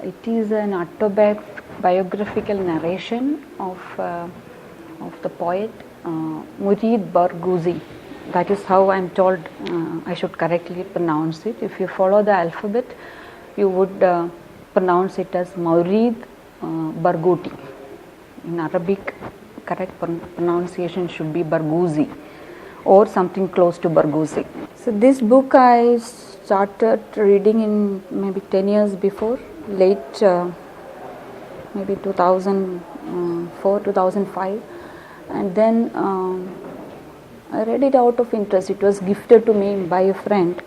It is an autobiographical narration of the poet Murid Barghouzi. That is how I am told I should correctly pronounce it. If you follow the alphabet, you would pronounce it as Maurid Barghouti. In Arabic, correct pronunciation should be Barghouzi or something close to Barghouzi. So this book I started reading in maybe 10 years before, late maybe 2004, 2005, and then I read it out of interest. It was gifted to me by a friend,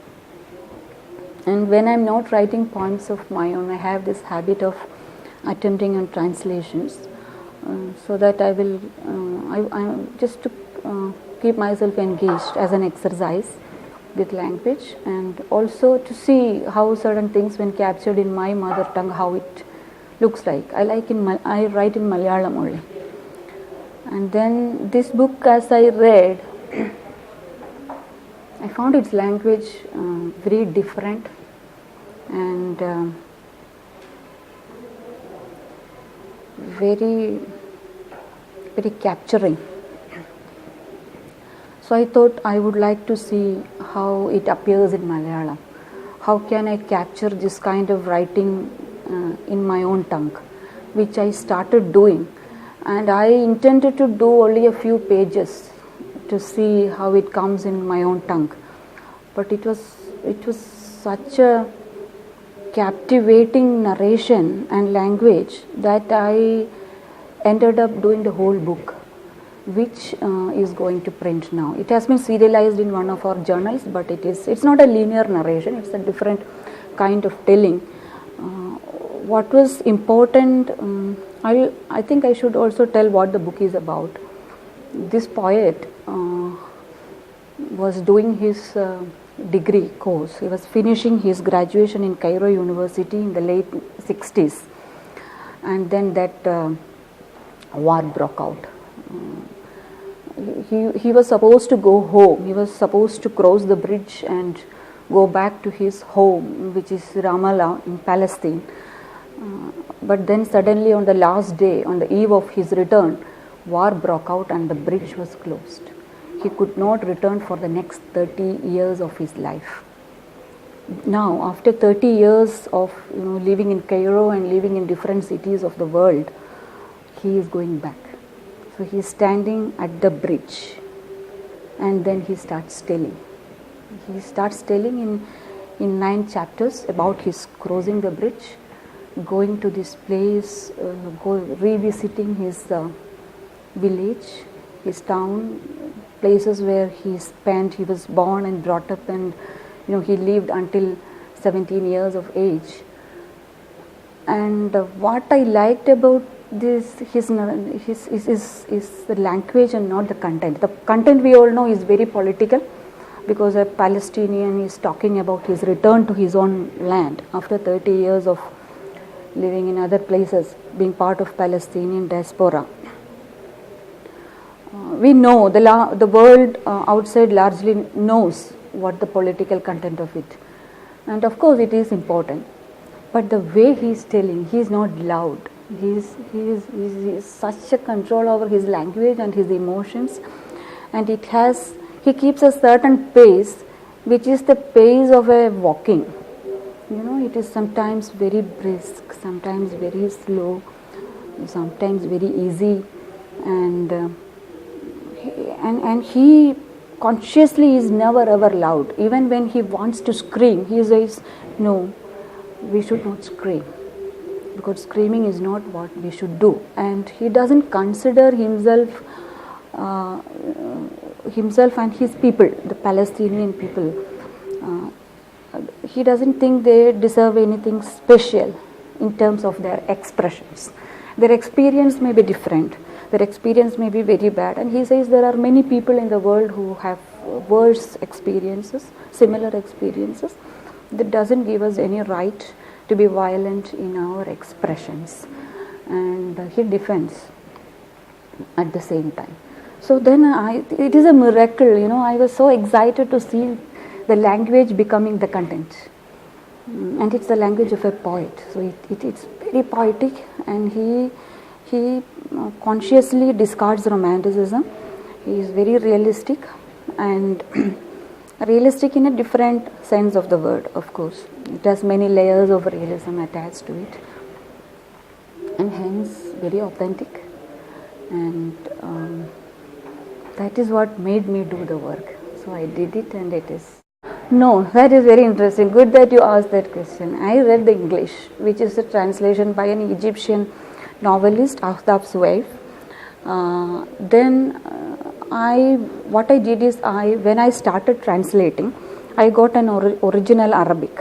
and when I'm not writing poems of my own, I have this habit of attempting on translations, so that I will I just to keep myself engaged as an exercise with language, and also to see how certain things when captured in my mother tongue, how it looks like. I write in Malayalam only. And then this book, as I read, I found its language very different and very capturing. So I thought I would like to see how it appears in Malayalam. How can I capture this kind of writing in my own tongue, which I started doing. And I intended to do only a few pages to see how it comes in my own tongue. But it was such a captivating narration and language that I ended up doing the whole book, which is going to print now. It has been serialized in one of our journals, but it's not a linear narration, it's a different kind of telling. What was important, I think I should also tell what the book is about. This poet was doing his degree course. He was finishing his graduation in Cairo University in the late 60s, and then that war broke out. He was supposed to go home. He was supposed to cross the bridge and go back to his home, which is Ramallah in Palestine. But then suddenly on the last day, on the eve of his return, war broke out and the bridge was closed. He could not return for the next 30 years of his life. Now, after 30 years of living in Cairo and living in different cities of the world, he is going back. So he is standing at the bridge, and then he starts telling. He starts telling in 9 chapters about his crossing the bridge, going to this place, revisiting his village, his town, places where he was born and brought up, and he lived until 17 years of age. And what I liked about this is the language and not the content. The content, we all know, is very political, because a Palestinian is talking about his return to his own land after 30 years of living in other places, being part of Palestinian diaspora. We know the world outside largely knows what the political content of it, and of course it is important. But the way he is telling, he is not loud. He is such a control over his language and his emotions, and he keeps a certain pace, which is the pace of a walking. It is sometimes very brisk, sometimes very slow, sometimes very easy, and he consciously is never ever loud. Even when he wants to scream, he says, "No, we should not scream, because screaming is not what we should do." And he doesn't consider himself and his people, the Palestinian people, he doesn't think they deserve anything special in terms of their expressions. Their experience may be different, their experience may be very bad, and he says there are many people in the world who have worse experiences, similar experiences. That doesn't give us any right to be violent in our expressions, and he defends at the same time. So then it is a miracle, I was so excited to see the language becoming the content. and it's the language of a poet. So it's very poetic, and he consciously discards romanticism. He is very realistic, and realistic in a different sense of the word, of course. It has many layers of realism attached to it, and hence very authentic. And that is what made me do the work. So I did it, and it is. No, that is very interesting. Good that you asked that question. I read the English, which is a translation by an Egyptian novelist, Aftab's wife. What I did is, when I started translating, I got an original Arabic.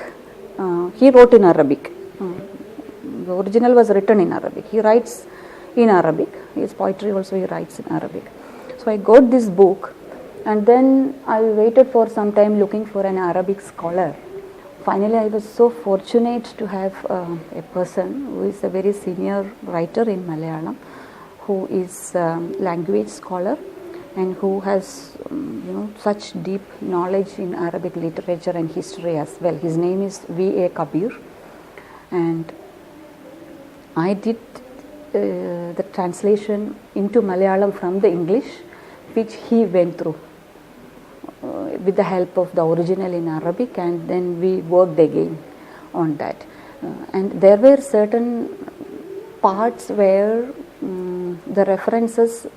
He wrote in Arabic. The original was written in Arabic. He writes in Arabic. His poetry also he writes in Arabic. So I got this book, and then I waited for some time looking for an Arabic scholar. Finally, I was so fortunate to have a person who is a very senior writer in Malayalam, who is a language scholar and who has such deep knowledge in Arabic literature and history as well. His name is V.A. Kabir, and I did the translation into Malayalam from the English, which he went through with the help of the original in Arabic, and then we worked again on that. And there were certain parts where the references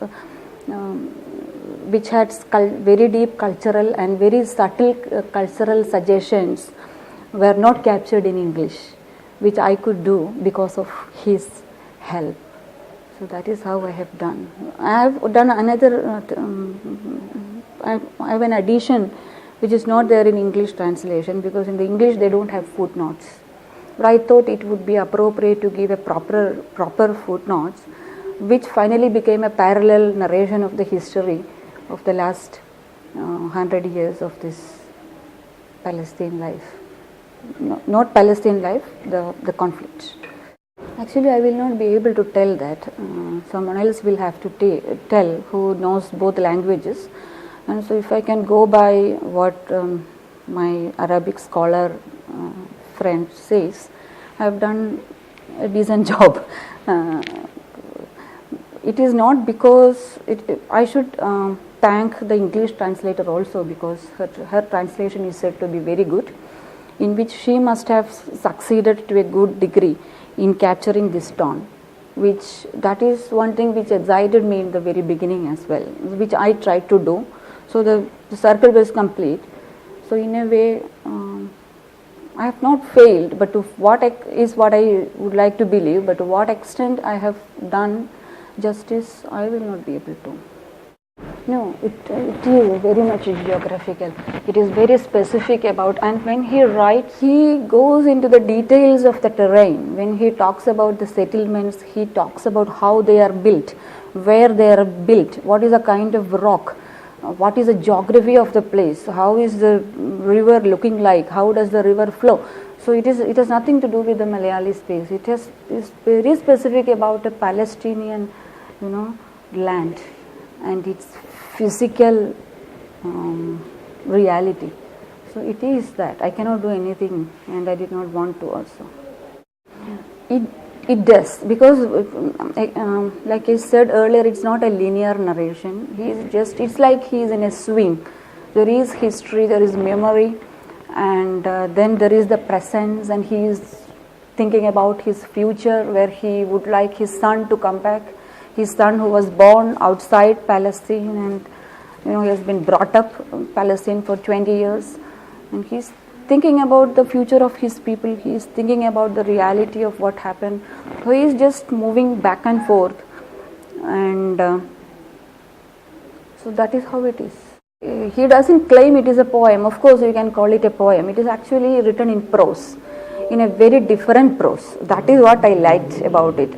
which had very deep cultural and very subtle cultural suggestions were not captured in English, which I could do because of his help. So that is how I have done. I have done another, I have an addition which is not there in English translation, because in the English they don't have footnotes. But I thought it would be appropriate to give a proper footnotes, which finally became a parallel narration of the history of the last 100 years of this Palestine life. No, not Palestine life, the conflict. Actually, I will not be able to tell that. Someone else will have to tell, who knows both languages. And so if I can go by what my Arabic scholar friend says, I have done a decent job. It is not because I should thank the English translator also, because her translation is said to be very good, in which she must have succeeded to a good degree in capturing this tone, which that is one thing which excited me in the very beginning as well, which I tried to do. So the circle was complete. So in a way, I have not failed, but to what is what I would like to believe, but to what extent I have done justice, I will not be able to. No, it is very much geographical. It is very specific about, and when he writes, he goes into the details of the terrain. When he talks about the settlements, he talks about how they are built, where they are built, what is the kind of rock, what is the geography of the place, how is the river looking like, how does the river flow. So it has nothing to do with the Malayali space. It is very specific about a Palestinian, land and its physical reality. So it is that I cannot do anything, and I did not want to also. It does, because like I said earlier, it's not a linear narration. It's like he is in a swing. There is history, there is memory, and then there is the presence, and he is thinking about his future, where he would like his son to come back, his son who was born outside Palestine, and he has been brought up in Palestine for 20 years, and he's thinking about the future of his people. He is thinking about the reality of what happened. So he is just moving back and forth, and so that is how it is. He doesn't claim it is a poem. Of course, you can call it a poem. It is actually written in prose, in a very different prose. That is what I liked about it.